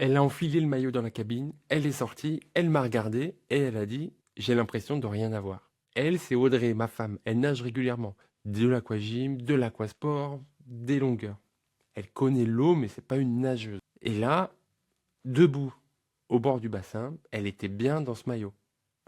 Elle a enfilé le maillot dans la cabine, elle est sortie, elle m'a regardé et elle a dit: «J'ai l'impression de rien avoir». Elle, c'est Audrey, ma femme, elle nage régulièrement. De l'aquagym, de l'aquasport, des longueurs. Elle connaît l'eau, mais c'est pas une nageuse. Et là, debout, au bord du bassin, elle était bien dans ce maillot.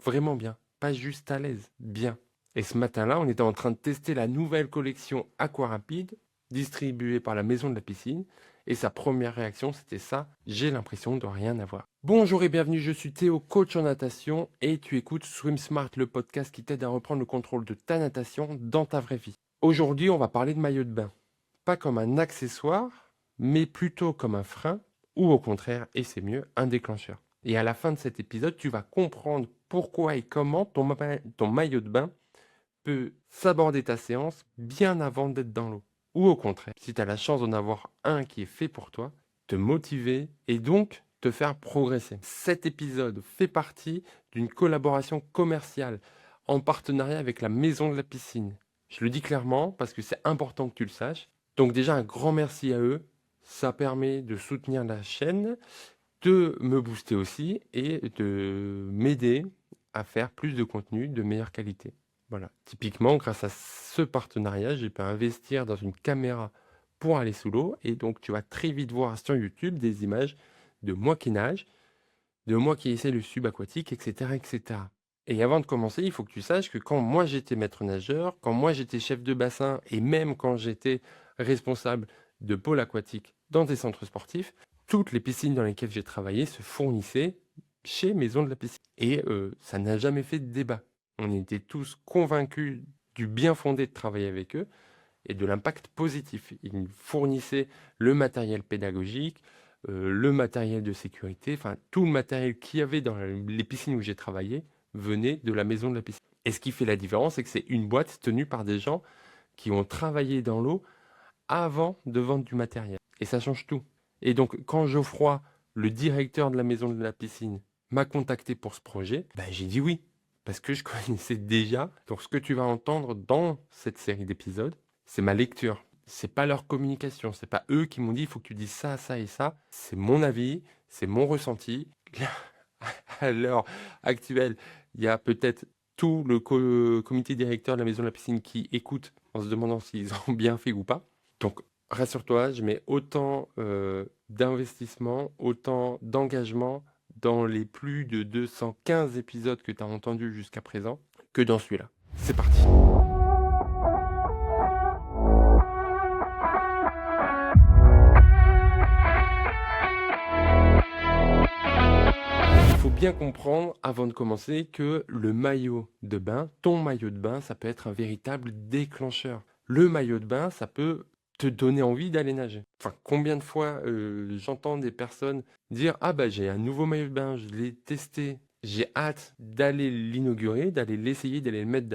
Vraiment bien. Pas juste à l'aise, bien. Et ce matin-là, on était en train de tester la nouvelle collection Aquarapide, distribuée par la maison de la piscine. Et sa première réaction, c'était ça: j'ai l'impression de rien avoir. Bonjour et bienvenue, je suis Théo, coach en natation, et tu écoutes Swim Smart, le podcast qui t'aide à reprendre le contrôle de ta natation dans ta vraie vie. Aujourd'hui, on va parler de maillot de bain. Pas comme un accessoire, mais plutôt comme un frein, ou au contraire, et c'est mieux, un déclencheur. Et à la fin de cet épisode, tu vas comprendre pourquoi et comment ton maillot de bain peut s'aborder ta séance bien avant d'être dans l'eau. Ou au contraire, si tu as la chance d'en avoir un qui est fait pour toi, te motiver et donc te faire progresser. Cet épisode fait partie d'une collaboration commerciale en partenariat avec la Maison de la Piscine. Je le dis clairement parce que c'est important que tu le saches. Donc déjà, un grand merci à eux. Ça permet de soutenir la chaîne, de me booster aussi et de m'aider à faire plus de contenu de meilleure qualité. Voilà. Typiquement, grâce à ce partenariat, j'ai pu investir dans une caméra pour aller sous l'eau et donc tu vas très vite voir sur YouTube des images de moi qui nage, de moi qui essaie le subaquatique, etc., etc. Et avant de commencer, il faut que tu saches que quand moi j'étais maître nageur, quand moi j'étais chef de bassin et même quand j'étais responsable de pôle aquatique dans des centres sportifs, toutes les piscines dans lesquelles j'ai travaillé se fournissaient chez Maison de la Piscine. Et ça n'a jamais fait de débat. On était tous convaincus du bien fondé de travailler avec eux et de l'impact positif. Ils nous fournissaient le matériel pédagogique, le matériel de sécurité, enfin tout le matériel qu'il y avait dans les piscines où j'ai travaillé venait de la Maison de la Piscine. Et ce qui fait la différence, c'est que c'est une boîte tenue par des gens qui ont travaillé dans l'eau avant de vendre du matériel. Et ça change tout. Et donc, quand Geoffroy, le directeur de la Maison de la Piscine, m'a contacté pour ce projet, ben, j'ai dit oui. Parce que je connaissais déjà. Donc, ce que tu vas entendre dans cette série d'épisodes, c'est ma lecture. C'est pas leur communication. C'est pas eux qui m'ont dit il faut que tu dises ça, ça et ça. C'est mon avis, c'est mon ressenti. À l'heure actuelle, il y a peut-être tout le comité directeur de la Maison de la Piscine qui écoute en se demandant s'ils ont bien fait ou pas. Donc, rassure-toi, je mets autant d'investissement, autant d'engagement dans les plus de 215 épisodes que tu as entendus jusqu'à présent que dans celui-là. C'est parti. Il faut bien comprendre, avant de commencer, que le maillot de bain, ton maillot de bain, ça peut être un véritable déclencheur. Le maillot de bain, ça peut te donner envie d'aller nager. Enfin, combien de fois j'entends des personnes dire: «Ah bah j'ai un nouveau maillot de bain, je l'ai testé, j'ai hâte d'aller l'inaugurer, d'aller l'essayer, d'aller le mettre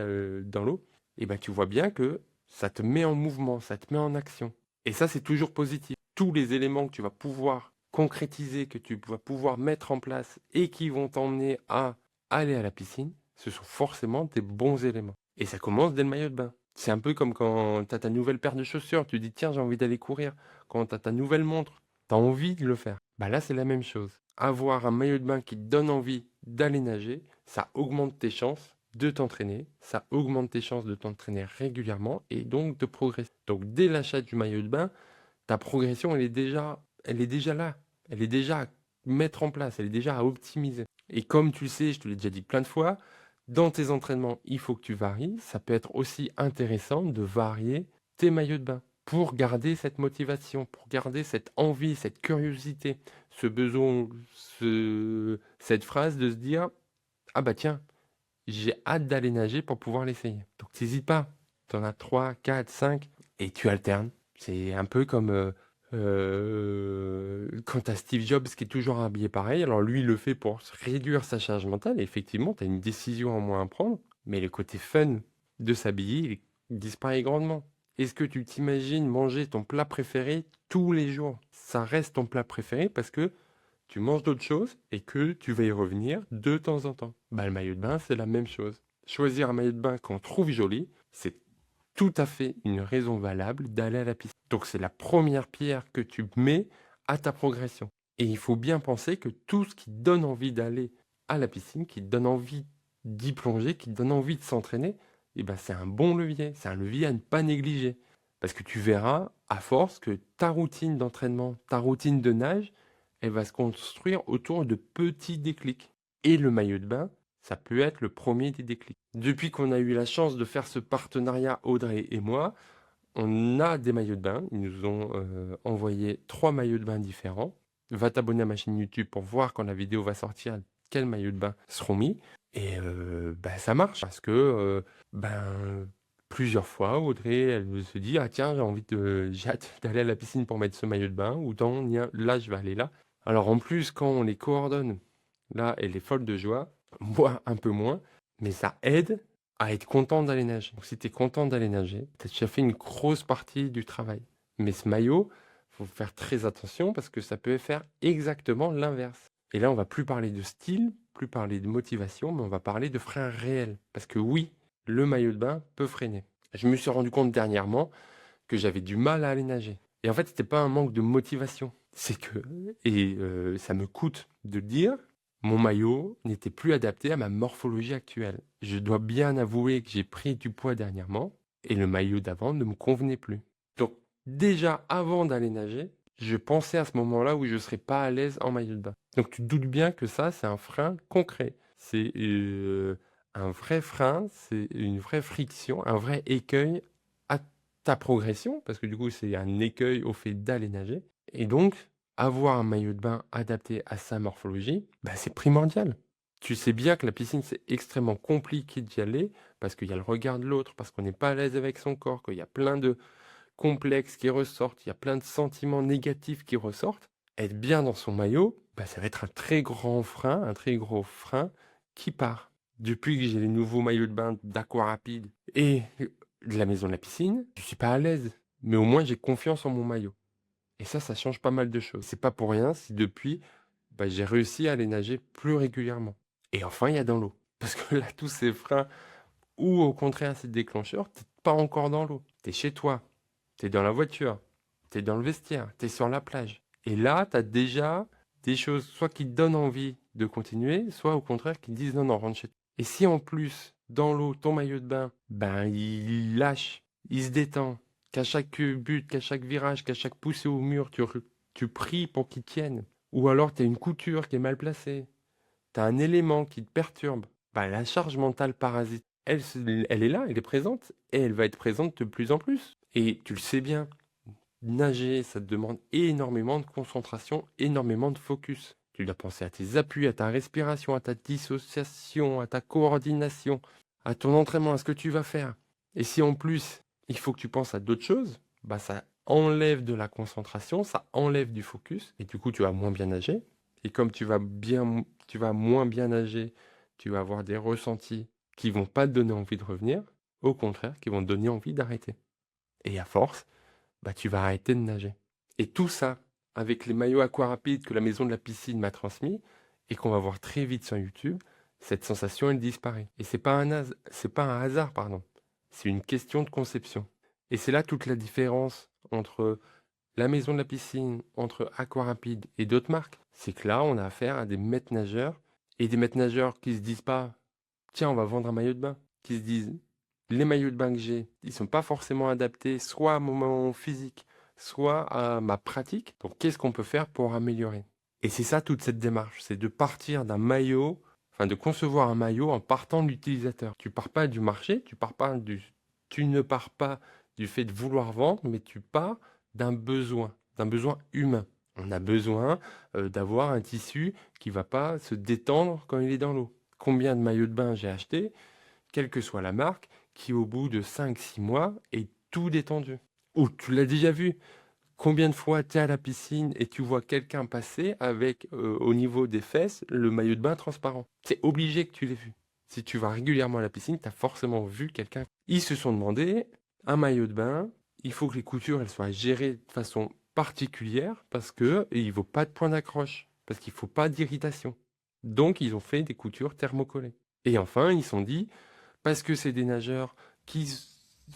dans l'eau». Et ben tu vois bien que ça te met en mouvement, ça te met en action. Et ça, c'est toujours positif. Tous les éléments que tu vas pouvoir concrétiser, que tu vas pouvoir mettre en place et qui vont t'emmener à aller à la piscine, ce sont forcément des bons éléments. Et ça commence dès le maillot de bain. C'est un peu comme quand tu as ta nouvelle paire de chaussures, tu dis tiens j'ai envie d'aller courir. Quand tu as ta nouvelle montre, tu as envie de le faire. Bah là c'est la même chose. Avoir un maillot de bain qui te donne envie d'aller nager, ça augmente tes chances de t'entraîner, ça augmente tes chances de t'entraîner régulièrement et donc de progresser. Donc dès l'achat du maillot de bain, ta progression elle est déjà là. Elle est déjà à mettre en place, elle est déjà à optimiser. Et comme tu le sais, je te l'ai déjà dit plein de fois, dans tes entraînements, il faut que tu varies. Ça peut être aussi intéressant de varier tes maillots de bain pour garder cette motivation, pour garder cette envie, cette curiosité, ce besoin, cette phrase de se dire: ah bah tiens, j'ai hâte d'aller nager pour pouvoir l'essayer. Donc n'hésite pas, tu en as 3, 4, 5 et tu alternes. C'est un peu comme quand tu as Steve Jobs qui est toujours habillé pareil. Alors lui, il le fait pour réduire sa charge mentale. Et effectivement, tu as une décision en moins à prendre. Mais le côté fun de s'habiller, il disparaît grandement. Est-ce que tu t'imagines manger ton plat préféré tous les jours? Ça reste ton plat préféré parce que tu manges d'autres choses et que tu vas y revenir de temps en temps. Bah, le maillot de bain, c'est la même chose. Choisir un maillot de bain qu'on trouve joli, c'est tout à fait une raison valable d'aller à la piscine. Donc c'est la première pierre que tu mets à ta progression. Et il faut bien penser que tout ce qui donne envie d'aller à la piscine, qui donne envie d'y plonger, qui donne envie de s'entraîner, eh ben c'est un bon levier, c'est un levier à ne pas négliger. Parce que tu verras, à force, que ta routine d'entraînement, ta routine de nage, elle va se construire autour de petits déclics. Et le maillot de bain, ça peut être le premier des déclics. Depuis qu'on a eu la chance de faire ce partenariat, Audrey et moi, on a des maillots de bain. Ils nous ont envoyé 3 maillots de bain différents. Va t'abonner à ma chaîne YouTube pour voir quand la vidéo va sortir quels maillots de bain seront mis. Et ça marche parce que plusieurs fois, Audrey, elle se dit ah tiens j'ai hâte d'aller à la piscine pour mettre ce maillot de bain ou là je vais aller là. Alors en plus quand on les coordonne, là elle est folle de joie, moi un peu moins, mais ça aide à être content d'aller nager. Donc si tu es content d'aller nager, tu as déjà fait une grosse partie du travail. Mais ce maillot, faut faire très attention parce que ça peut faire exactement l'inverse. Et là, on va plus parler de style, plus parler de motivation, mais on va parler de frein réel. Parce que oui, le maillot de bain peut freiner. Je me suis rendu compte dernièrement que j'avais du mal à aller nager. Et en fait, c'était pas un manque de motivation. C'est que, ça me coûte de le dire, mon maillot n'était plus adapté à ma morphologie actuelle. Je dois bien avouer que j'ai pris du poids dernièrement et le maillot d'avant ne me convenait plus. Donc déjà avant d'aller nager, je pensais à ce moment-là où je ne serais pas à l'aise en maillot de bain. Donc tu te doutes bien que ça, c'est un frein concret. C'est un vrai frein, c'est une vraie friction, un vrai écueil à ta progression, parce que du coup c'est un écueil au fait d'aller nager. Et donc, avoir un maillot de bain adapté à sa morphologie, c'est primordial. Tu sais bien que la piscine, c'est extrêmement compliqué d'y aller parce qu'il y a le regard de l'autre, parce qu'on n'est pas à l'aise avec son corps, qu'il y a plein de complexes qui ressortent, il y a plein de sentiments négatifs qui ressortent. Être bien dans son maillot, ça va être un très grand frein, un très gros frein qui part. Depuis que j'ai les nouveaux maillots de bain d'Aquarapide et de la maison de la piscine, je suis pas à l'aise, mais au moins j'ai confiance en mon maillot. Et ça change pas mal de choses. C'est pas pour rien si depuis, j'ai réussi à aller nager plus régulièrement. Et enfin, il y a dans l'eau. Parce que là, tous ces freins, ou au contraire ces déclencheurs, t'es pas encore dans l'eau. T'es chez toi, t'es dans la voiture, t'es dans le vestiaire, t'es sur la plage. Et là, t'as déjà des choses, soit qui te donnent envie de continuer, soit au contraire qui te disent non, non, rentre chez toi. Et si en plus, dans l'eau, ton maillot de bain, il lâche, il se détend, qu'à chaque but, qu'à chaque virage, qu'à chaque poussée au mur, tu pries pour qu'il tienne. Ou alors tu as une couture qui est mal placée, tu as un élément qui te perturbe. La charge mentale parasite, elle est là, elle est présente, et elle va être présente de plus en plus. Et tu le sais bien, nager, ça te demande énormément de concentration, énormément de focus. Tu dois penser à tes appuis, à ta respiration, à ta dissociation, à ta coordination, à ton entraînement, à ce que tu vas faire. Et si en plus, il faut que tu penses à d'autres choses, ça enlève de la concentration, ça enlève du focus, et du coup, tu vas moins bien nager. Et comme tu vas moins bien nager, tu vas avoir des ressentis qui vont pas te donner envie de revenir, au contraire, qui vont te donner envie d'arrêter. Et à force, tu vas arrêter de nager. Et tout ça, avec les maillots Aquarapide que la maison de la piscine m'a transmis, et qu'on va voir très vite sur YouTube, cette sensation, elle disparaît. Et c'est pas un hasard, pardon. C'est une question de conception. Et c'est là toute la différence entre la maison de la piscine, entre Aquarapide et d'autres marques. C'est que là, on a affaire à des maîtres nageurs, et des maîtres nageurs qui se disent pas, tiens, on va vendre un maillot de bain, qui se disent, les maillots de bain que j'ai, ils sont pas forcément adaptés soit à mon physique, soit à ma pratique. Donc, qu'est-ce qu'on peut faire pour améliorer? Et c'est ça toute cette démarche, c'est de partir d'un maillot, de concevoir un maillot en partant de l'utilisateur. Tu pars pas du marché, tu ne pars pas du fait de vouloir vendre, mais tu pars d'un besoin humain. On a besoin d'avoir un tissu qui va pas se détendre quand il est dans l'eau. Combien de maillots de bain j'ai acheté, quelle que soit la marque, qui au bout de 5-6 mois est tout détendu. Ou tu l'as déjà vu, combien de fois tu es à la piscine et tu vois quelqu'un passer avec au niveau des fesses le maillot de bain transparent. C'est obligé que tu l'aies vu. Si tu vas régulièrement à la piscine, tu as forcément vu quelqu'un. Ils se sont demandé, un maillot de bain, il faut que les coutures elles soient gérées de façon particulière parce qu'il ne faut pas de point d'accroche, parce qu'il ne faut pas d'irritation. Donc ils ont fait des coutures thermocollées. Et enfin, ils se sont dit, parce que c'est des nageurs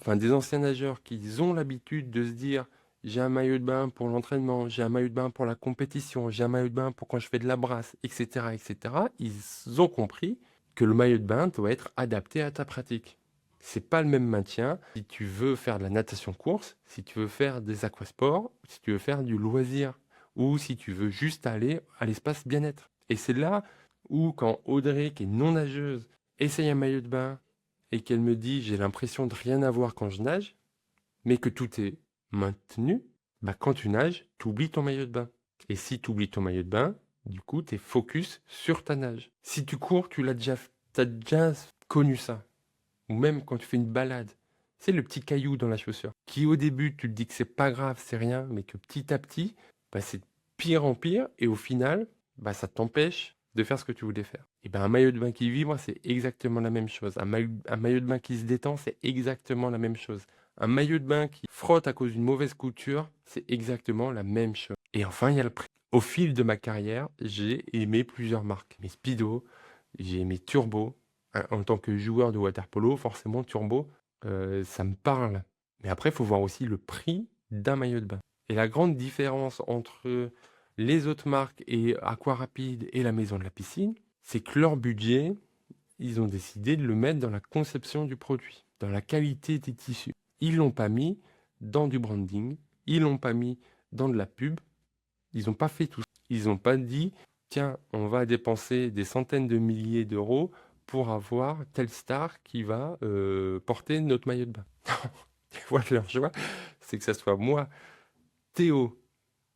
des anciens nageurs qui ont l'habitude de se dire j'ai un maillot de bain pour l'entraînement, j'ai un maillot de bain pour la compétition, j'ai un maillot de bain pour quand je fais de la brasse, etc., etc. Ils ont compris que le maillot de bain doit être adapté à ta pratique. C'est pas le même maintien si tu veux faire de la natation course, si tu veux faire des aquasports, si tu veux faire du loisir, ou si tu veux juste aller à l'espace bien-être. Et c'est là où, quand Audrey, qui est non nageuse, essaye un maillot de bain et qu'elle me dit j'ai l'impression de rien avoir quand je nage, mais que tout est maintenu, bah quand tu nages, tu oublies ton maillot de bain. Et si tu oublies ton maillot de bain, du coup, tu es focus sur ta nage. Si tu cours, t'as déjà connu ça. Ou même quand tu fais une balade. C'est le petit caillou dans la chaussure. Qui au début, tu te dis que c'est pas grave, c'est rien, mais que petit à petit, bah, c'est de pire en pire. Et au final, bah, ça t'empêche de faire ce que tu voulais faire. Et ben un maillot de bain qui vibre, c'est exactement la même chose. Un maillot de bain qui se détend, c'est exactement la même chose. Un maillot de bain qui frotte à cause d'une mauvaise couture, c'est exactement la même chose. Et enfin, il y a le prix. Au fil de ma carrière, j'ai aimé plusieurs marques. Mes Speedo, j'ai aimé Turbo. En tant que joueur de water-polo, forcément, Turbo, ça me parle. Mais après, il faut voir aussi le prix d'un maillot de bain. Et la grande différence entre les autres marques et Aquarapide et la maison de la piscine, c'est que leur budget, ils ont décidé de le mettre dans la conception du produit, dans la qualité des tissus. Ils l'ont pas mis dans du branding, ils l'ont pas mis dans de la pub, ils n'ont pas fait tout ça. Ils n'ont pas dit, tiens, on va dépenser des centaines de milliers d'euros pour avoir telle star qui va porter notre maillot de bain. Voilà leur choix, c'est que ça soit moi, Théo,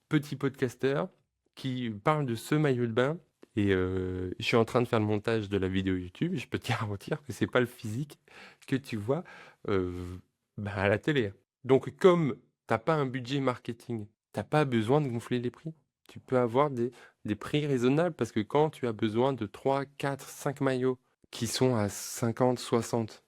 petit podcasteur, qui parle de ce maillot de bain. Et je suis en train de faire le montage de la vidéo YouTube. Je peux te garantir que c'est pas le physique que tu vois bah, à la télé. Donc, comme t'as pas un budget marketing, t'as pas besoin de gonfler les prix. Tu peux avoir des prix raisonnables parce que quand tu as besoin de 3, 4, 5 maillots qui sont à 50, 60,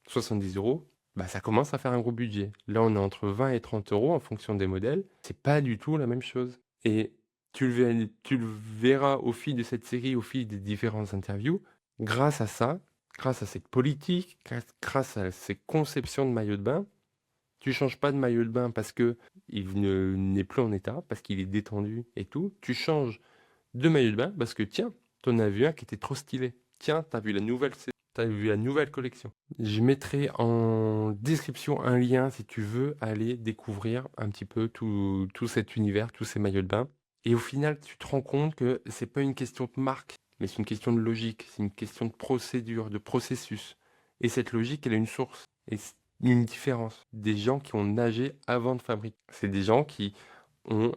70 euros, bah ça commence à faire un gros budget. Là, on est entre 20 et 30 euros en fonction des modèles. C'est pas du tout la même chose. Et tu le verras au fil de cette série, au fil des différentes interviews, grâce à ça, grâce à cette politique, grâce à ces conceptions de maillot de bain, tu changes pas de maillot de bain parce que n'est plus en état, parce qu'il est détendu et tout. Tu changes de maillot de bain parce que tiens, t'en as vu un qui était trop stylé. Tiens, t'as vu la nouvelle collection. Je mettrai en description un lien si tu veux aller découvrir un petit peu tout cet univers, tous ces maillots de bain. Et au final, tu te rends compte que c'est pas une question de marque, mais c'est une question de logique, c'est une question de procédure, de processus. Et cette logique, elle a une source et une différence. Des gens qui ont nagé avant de fabriquer. C'est des gens qui ont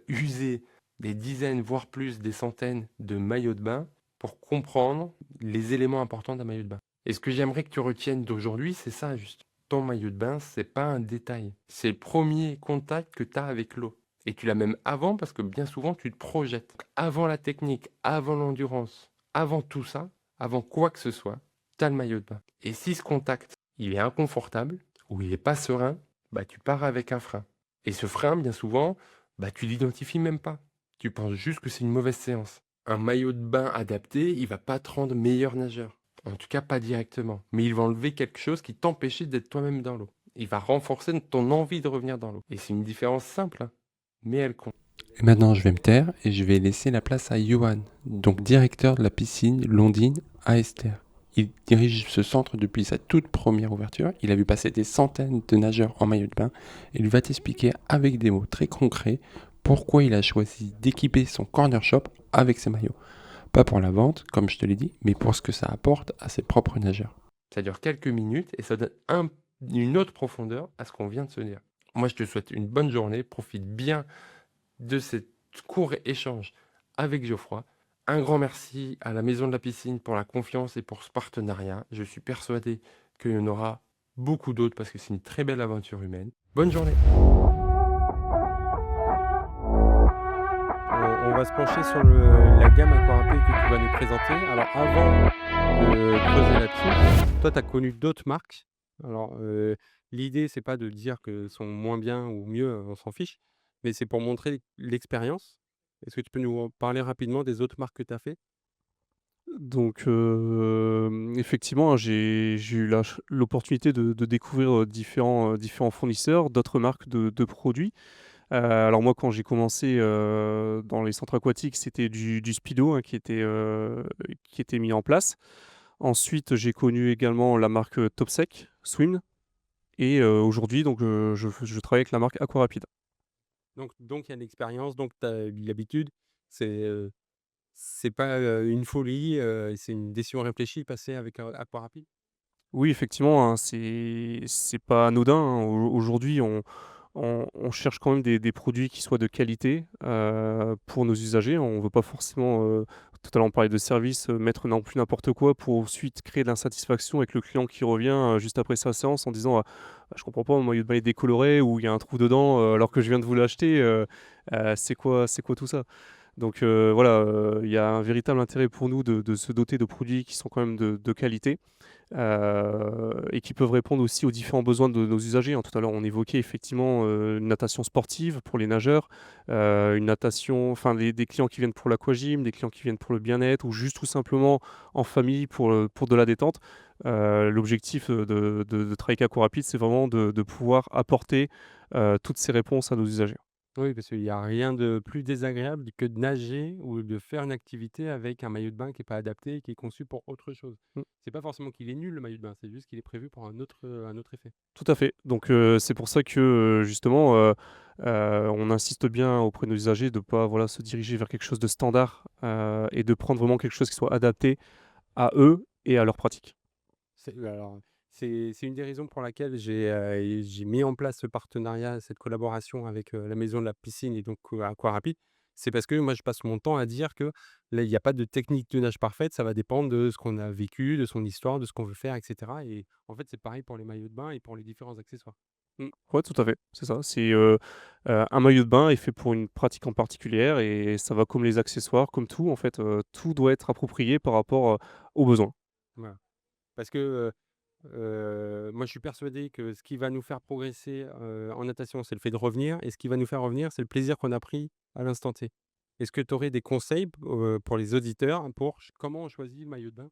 usé des dizaines, voire plus, des centaines de maillots de bain pour comprendre les éléments importants d'un maillot de bain. Et ce que j'aimerais que tu retiennes d'aujourd'hui, c'est ça juste. Ton maillot de bain, c'est pas un détail. C'est le premier contact que tu as avec l'eau. Et tu l'as même avant parce que bien souvent tu te projettes. Donc, avant la technique, avant l'endurance, avant tout ça, avant quoi que ce soit, tu as le maillot de bain. Et si ce contact, il est inconfortable ou il n'est pas serein, bah tu pars avec un frein. Et ce frein, bien souvent, bah tu l'identifies même pas. Tu penses juste que c'est une mauvaise séance. Un maillot de bain adapté, il va pas te rendre meilleur nageur. En tout cas, pas directement. Mais il va enlever quelque chose qui t'empêchait d'être toi-même dans l'eau. Il va renforcer ton envie de revenir dans l'eau. Et c'est une différence simple, hein, mais elle compte. Et maintenant, je vais me taire et je vais laisser la place à Johan, donc directeur de la piscine Londine à Esther. Il dirige ce centre depuis sa toute première ouverture. Il a vu passer des centaines de nageurs en maillot de bain et il va t'expliquer avec des mots très concrets pourquoi il a choisi d'équiper son corner shop avec ses maillots. Pas pour la vente, comme je te l'ai dit, mais pour ce que ça apporte à ses propres nageurs. Ça dure quelques minutes et ça donne une autre profondeur à ce qu'on vient de se dire. Moi, je te souhaite une bonne journée. Profite bien de cet court échange avec Geoffroy. Un grand merci à la Maison de la Piscine pour la confiance et pour ce partenariat. Je suis persuadé qu'il y en aura beaucoup d'autres parce que c'est une très belle aventure humaine. Bonne journée. On va se pencher sur la gamme aquarapé que tu vas nous présenter. Alors avant de creuser là-dessus, toi tu as connu d'autres marques. Alors l'idée c'est pas de dire que sont moins bien ou mieux, on s'en fiche, mais c'est pour montrer l'expérience. Est-ce que tu peux nous en parler rapidement des autres marques que tu as fait? Donc effectivement, hein, j'ai eu l'opportunité de découvrir, différents fournisseurs, d'autres marques de produits. Alors moi, quand j'ai commencé, dans les centres aquatiques, c'était du Speedo, hein, qui était mis en place. Ensuite, j'ai connu également la marque, Topsec Swim et aujourd'hui donc je travaille avec la marque Aquarapide. Donc il y a de l'expérience, donc tu as l'habitude. C'est, c'est pas, une folie, c'est une décision réfléchie passée avec, Aquarapide? Oui, effectivement, hein, c'est pas anodin, hein. Aujourd'hui, on cherche quand même des produits qui soient de qualité, pour nos usagers. On veut pas forcément, tout à l'heure on parlait de service, mettre non plus n'importe quoi pour ensuite créer de l'insatisfaction avec le client qui revient, juste après sa séance en disant: «Ah, je comprends pas, mon maillot de bain est décoloré ou il y a un trou dedans, alors que je viens de vous l'acheter, c'est quoi tout ça?» Donc voilà, il y a un véritable intérêt pour nous de se doter de produits qui sont quand même de qualité. Et qui peuvent répondre aussi aux différents besoins de nos usagers, hein. Tout à l'heure, on évoquait effectivement, une natation sportive pour les nageurs, une natation enfin des clients qui viennent pour l'aquagym, des clients qui viennent pour le bien-être ou juste tout simplement en famille pour de la détente. L'objectif, de travailler avec Aquarapide, c'est vraiment de pouvoir apporter, toutes ces réponses à nos usagers. Oui, parce qu'il y a rien de plus désagréable que de nager ou de faire une activité avec un maillot de bain qui est pas adapté et qui est conçu pour autre chose. Mmh. C'est pas forcément qu'il est nul le maillot de bain, c'est juste qu'il est prévu pour un autre effet. Tout à fait. Donc c'est pour ça que, justement, on insiste bien auprès de nos usagers de pas, voilà, se diriger vers quelque chose de standard, et de prendre vraiment quelque chose qui soit adapté à eux et à leur pratique. Alors, c'est une des raisons pour laquelle j'ai mis en place ce partenariat, cette collaboration avec, la maison de la piscine et donc, Aquarapide. C'est parce que moi, je passe mon temps à dire que là, il y a pas de technique de nage parfaite, ça va dépendre de ce qu'on a vécu, de son histoire, de ce qu'on veut faire et cetera et en fait, c'est pareil pour les maillots de bain et pour les différents accessoires. Mmh. Ouais, tout à fait, c'est ça. C'est, un maillot de bain est fait pour une pratique en particulière et ça va comme les accessoires, comme tout en fait, tout doit être approprié par rapport, aux besoins. Voilà. Parce que, moi, je suis persuadé que ce qui va nous faire progresser, en natation, c'est le fait de revenir et ce qui va nous faire revenir, c'est le plaisir qu'on a pris à l'instant T. Est-ce que tu aurais des conseils pour les auditeurs pour comment on choisit le maillot de bain?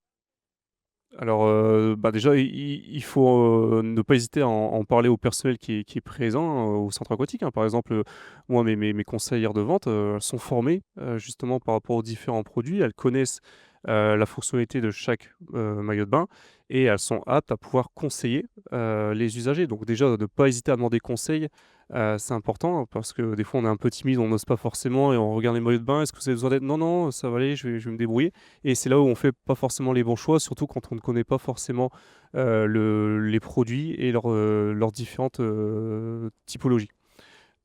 Alors, bah, déjà, il faut, ne pas hésiter à en parler au personnel qui est présent, au centre aquatique, hein. Par exemple, moi, mes conseillères de vente, elles sont formées, justement par rapport aux différents produits. Elles connaissent, la fonctionnalité de chaque, maillot de bain et elles sont aptes à pouvoir conseiller, les usagers. Donc déjà, de ne pas hésiter à demander conseil, c'est important parce que des fois, on est un peu timide, on n'ose pas forcément et on regarde les maillots de bain: «Est-ce que vous avez besoin d'aide?» «Non, non, ça va aller, je vais me débrouiller». Et c'est là où on fait pas forcément les bons choix, surtout quand on ne connaît pas forcément, les produits et leurs différentes, typologies.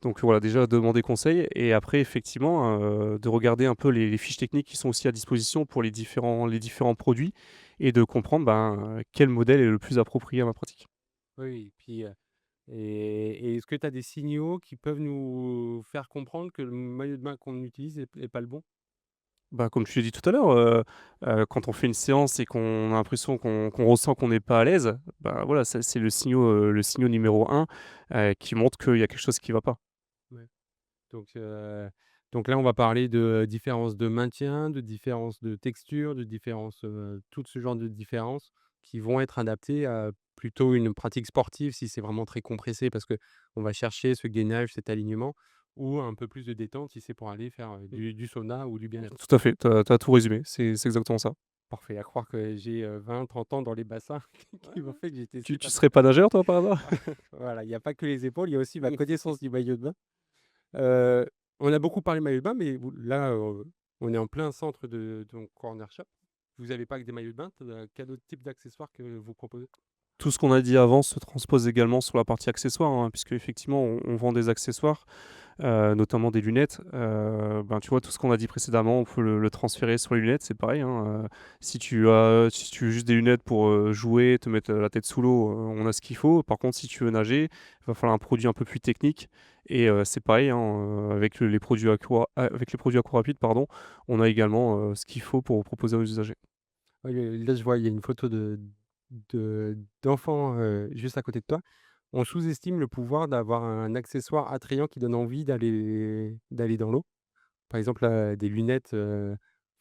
Donc voilà, déjà demander conseil et après effectivement, de regarder un peu les fiches techniques qui sont aussi à disposition pour les différents produits et de comprendre, ben, quel modèle est le plus approprié à ma pratique. Oui, puis, et est-ce que tu as des signaux qui peuvent nous faire comprendre que le maillot de bain qu'on utilise est pas le bon? Bah, comme je te l'ai dit tout à l'heure, quand on fait une séance et qu'on a l'impression qu'on ressent qu'on n'est pas à l'aise, bah, voilà, ça c'est le signaux numéro un qui montre qu'il y a quelque chose qui ne va pas. Ouais. Donc là, on va parler de différences de maintien, de différences de texture, de différences, tout ce genre de différences qui vont être adaptées à plutôt une pratique sportive si c'est vraiment très compressé parce que on va chercher ce gainage, cet alignement ou un peu plus de détente si c'est pour aller faire, du sauna ou du bien-être. Tout à fait, tu as tout résumé, c'est exactement ça. Parfait, à croire que j'ai, 20-30 ans dans les bassins Ouais, qui m'ont ouais. fait que j'ai testé Tu pas serais pas nageur toi par hasard? voilà, il y a pas que les épaules, il y a aussi ma connaissance du maillot de bain. Heu, on a beaucoup parlé maillot de bain, mais vous là, on est en plein centre de donc corner shop. Vous avez pas que des maillots de bain, quel autre type d'accessoires que vous proposez? Tout ce qu'on a dit avant se transpose également sur la partie accessoires, hein, puisqu'effectivement on vend des accessoires, notamment des lunettes. Ben, tu vois, tout ce qu'on a dit précédemment, on peut le transférer sur les lunettes, c'est pareil, hein, si tu veux juste des lunettes pour, jouer, te mettre, la tête sous l'eau, on a ce qu'il faut. Par contre, si tu veux nager, il va falloir un produit un peu plus technique et c'est pareil, hein, avec les produits Aquarapide, pardon, on a également, ce qu'il faut pour proposer aux usagers. Oui, là, je vois, il y a une photo d'enfant, juste à côté de toi. On sous-estime le pouvoir d'avoir un accessoire attrayant qui donne envie d'aller dans l'eau. Par exemple, des lunettes,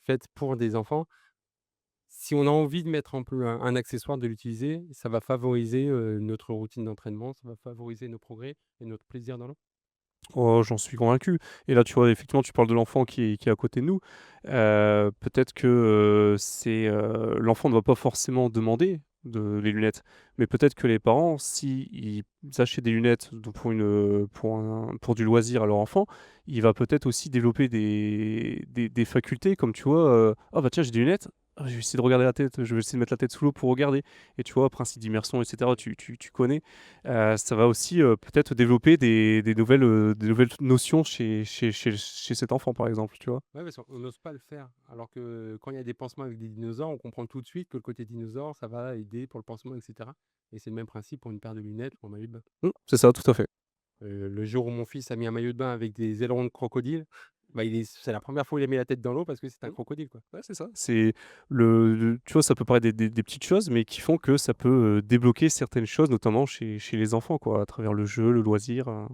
faites pour des enfants. si on a envie de mettre un peu un accessoire, de l'utiliser, ça va favoriser, notre routine d'entraînement, ça va favoriser nos progrès et notre plaisir dans l'eau? Oh, j'en suis convaincu et là, tu vois, effectivement, tu parles de l'enfant qui est à côté de nous. Peut-être que, l'enfant ne va pas forcément demander les lunettes, mais peut-être que les parents, si ils achètent des lunettes pour du loisir à leur enfant, il va peut-être aussi développer des facultés comme, tu vois, «Ah bah tiens, j'ai des lunettes, ah, je vais essayer de regarder la tête, je vais essayer de mettre la tête sous l'eau pour regarder» et tu vois, principe d'immersion et cetera, tu connais. Ça va aussi, peut-être développer des nouvelles notions chez cet enfant, par exemple, tu vois? Ouais, parce qu'on n'ose pas le faire. Alors que quand il y a des pansements avec des dinosaures, on comprend tout de suite que le côté dinosaure, ça va aider pour le pansement, et cetera. Et c'est le même principe pour une paire de lunettes ou un maillot de bain. C'est ça, tout à fait. Le jour où mon fils a mis un maillot de bain avec des ailerons de crocodile, bah, c'est la première fois où il a mis la tête dans l'eau parce que c'est un Mmh. crocodile, quoi. Ouais, c'est ça. C'est tu vois, ça peut paraître des petites choses, mais qui font que ça peut, débloquer certaines choses, notamment chez les enfants, quoi, à travers le jeu, le loisir.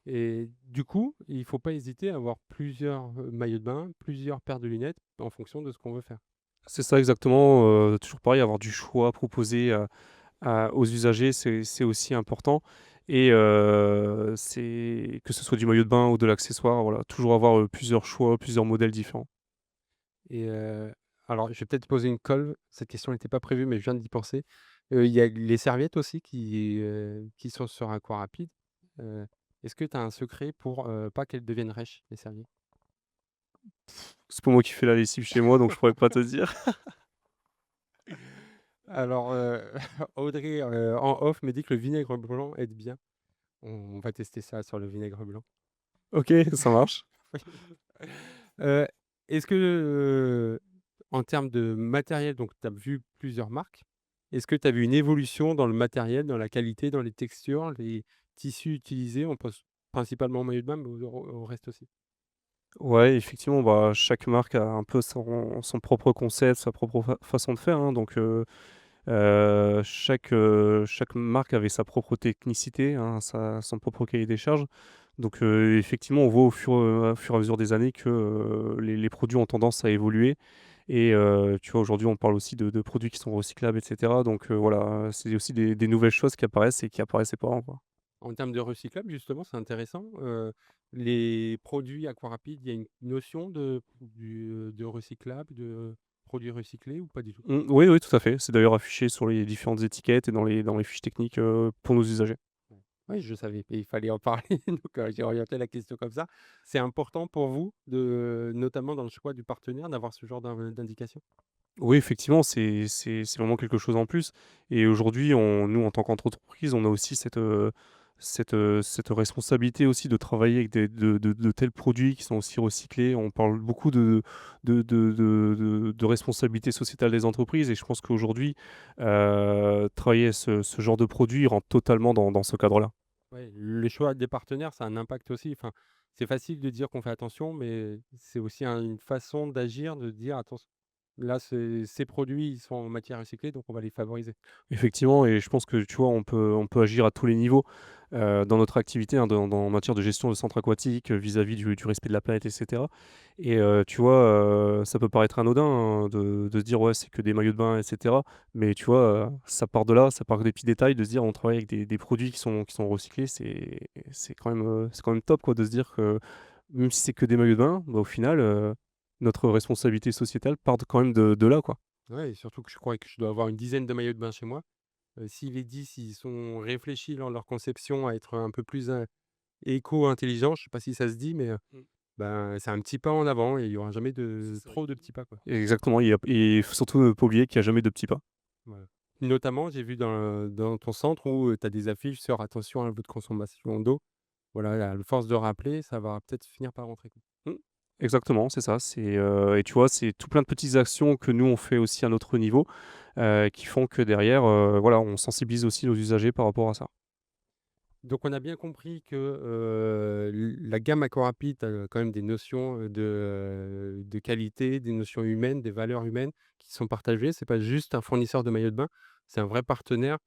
Et du coup, il faut pas hésiter à avoir plusieurs maillots de bain, plusieurs paires de lunettes en fonction de ce qu'on veut faire. C'est ça exactement, toujours pareil, avoir du choix proposé, aux usagers, c'est aussi important et c'est que ce soit du maillot de bain ou de l'accessoire, voilà, toujours avoir, plusieurs choix, plusieurs modèles différents. Et alors, je vais peut-être poser une colle. Cette question n'était pas prévue, mais je viens d'y penser. Il y a les serviettes aussi qui sont sur Aquarapide. Heu, Est-ce que tu as un secret pour, pas qu'elles deviennent rêches, les serviettes? C'est pas moi qui fais la lessive chez moi, donc je pourrais pas te dire. Alors, Audrey, en off, me dit que le vinaigre blanc aide bien. On va tester ça sur le vinaigre blanc. OK, ça marche. Heu, Est-ce que, en termes de matériel, donc tu as vu plusieurs marques. Est-ce que tu as vu une évolution dans le matériel, dans la qualité, dans les textures, les tissus utilisés? On pense principalement au maillot de bain, mais au reste aussi. Ouais, effectivement, bah, chaque marque a un peu son propre concept, sa propre façon de faire, hein, donc chaque marque avait sa propre technicité, hein, son propre cahier des charges. Donc effectivement, on voit au fur et à mesure des années que, les produits ont tendance à évoluer et tu vois, aujourd'hui, on parle aussi de produits qui sont recyclables et cetera. Donc voilà, c'est aussi des nouvelles choses qui apparaissent et qui apparaissaient pas avant, quoi. En termes de recyclable, justement, c'est intéressant. Les produits Aquarapide, il y a une notion de recyclable, de produits recyclés ou pas du tout? Oui, oui, tout à fait. C'est d'ailleurs affiché sur les différentes étiquettes et dans les fiches techniques, pour nos usagers. Ouais. Oui, je savais et il fallait en parler, donc j'ai orienté la question comme ça. C'est important pour vous notamment dans le choix du partenaire, d'avoir ce genre d'indication? Oui, effectivement, c'est vraiment quelque chose en plus et aujourd'hui, nous, en tant qu'entreprise, on a aussi cette responsabilité aussi de travailler avec de tels produits qui sont aussi recyclés. On parle beaucoup de responsabilité sociétale des entreprises et je pense qu'aujourd'hui, travailler ce genre de produit rentre totalement dans ce cadre-là. Ouais, le choix des partenaires, ça a un impact aussi. Enfin, c'est facile de dire qu'on fait attention, mais c'est aussi une façon d'agir, de dire: «Attention, là, ces produits, ils sont en matière recyclée, donc on va les favoriser». Effectivement et je pense que, tu vois, on peut agir à tous les niveaux, dans notre activité, hein, en matière de gestion de centres aquatiques, vis-à-vis du respect de la planète et cetera et tu vois, ça peut paraître anodin, hein, de se dire: «Ouais, c'est que des maillots de bain et cetera», mais tu vois, ça part de là, ça part des petits détails, de se dire: «On travaille avec des produits qui sont recyclés», c'est quand même top, quoi, de se dire que même si c'est que des maillots de bain, bah, au final, notre responsabilité sociétale part quand même de là, quoi. Ouais, et surtout que je crois que je dois avoir une dizaine de maillots de bain chez moi. Si les 10, ils sont réfléchis dans leur conception à être un peu plus, éco-intelligents, je sais pas si ça se dit, mais, ben, c'est un petit pas en avant et il y aura jamais C'est de ça, trop de petits pas, quoi. exactement, et surtout ne pas oublier qu'il y a jamais de petits pas. Voilà. Notamment, j'ai vu dans ton centre où, tu as des affiches sur: «Attention à votre consommation d'eau». Voilà, à force de rappeler, ça va peut-être finir par rentrer, quoi. Mmh, exactement, c'est ça, et tu vois, c'est tout plein de petites actions que nous on fait aussi à notre niveau, qui font que derrière, voilà, on sensibilise aussi nos usagers par rapport à ça. Donc on a bien compris que, la gamme Aquarapide a quand même des notions, de qualité, des notions humaines, des valeurs humaines qui sont partagées. C'est pas juste un fournisseur de maillots de bain, c'est un vrai partenaire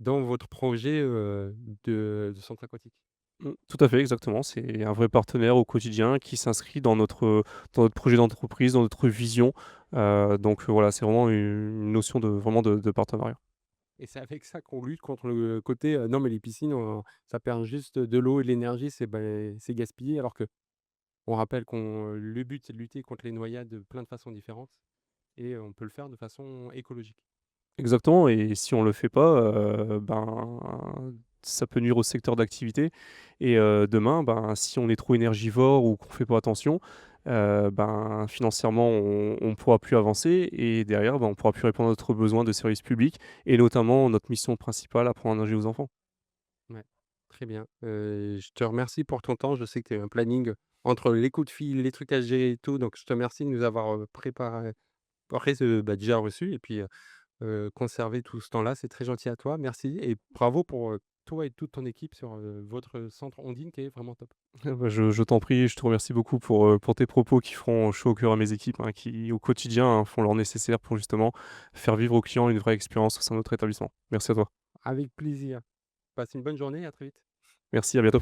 dans votre projet, de centre aquatique. Tout à fait, exactement, c'est un vrai partenaire au quotidien qui s'inscrit dans notre projet d'entreprise, dans notre vision, Donc voilà, c'est vraiment une notion de partenariat. Et c'est avec ça qu'on lutte contre le côté, non mais les piscines, ça perd juste de l'eau et de l'énergie, c'est gaspillé. Alors qu'on rappelle qu'on le but, c'est de lutter contre les noyades de plein de façons différentes et on peut le faire de façon écologique. Exactement, et si on le fait pas, ben, ça peut nuire au secteur d'activité, et demain, ben, si on est trop énergivore ou qu'on fait pas attention, ben, financièrement, on pourra plus avancer, et derrière, ben, on pourra plus répondre à notre besoin de services publics, et notamment notre mission principale, apprendre à nager aux enfants. Ouais, très bien. Je te remercie pour ton temps. Je sais que tu as un planning entre les coups de fil, les trucs à gérer et tout, donc je te remercie de nous avoir, préparé ce déjà reçu et puis, conservé tout ce temps-là. C'est très gentil à toi. Merci et bravo pour, toi et toute ton équipe sur, votre centre Ondine qui est vraiment top. Bah, je t'en prie, je te remercie beaucoup pour tes propos qui feront chaud au cœur à mes équipes, hein, qui au quotidien, hein, font leur nécessaire pour justement faire vivre aux clients une vraie expérience au sein de notre établissement. Merci à toi. Avec plaisir. Passe une bonne journée, à très vite. Merci, à bientôt.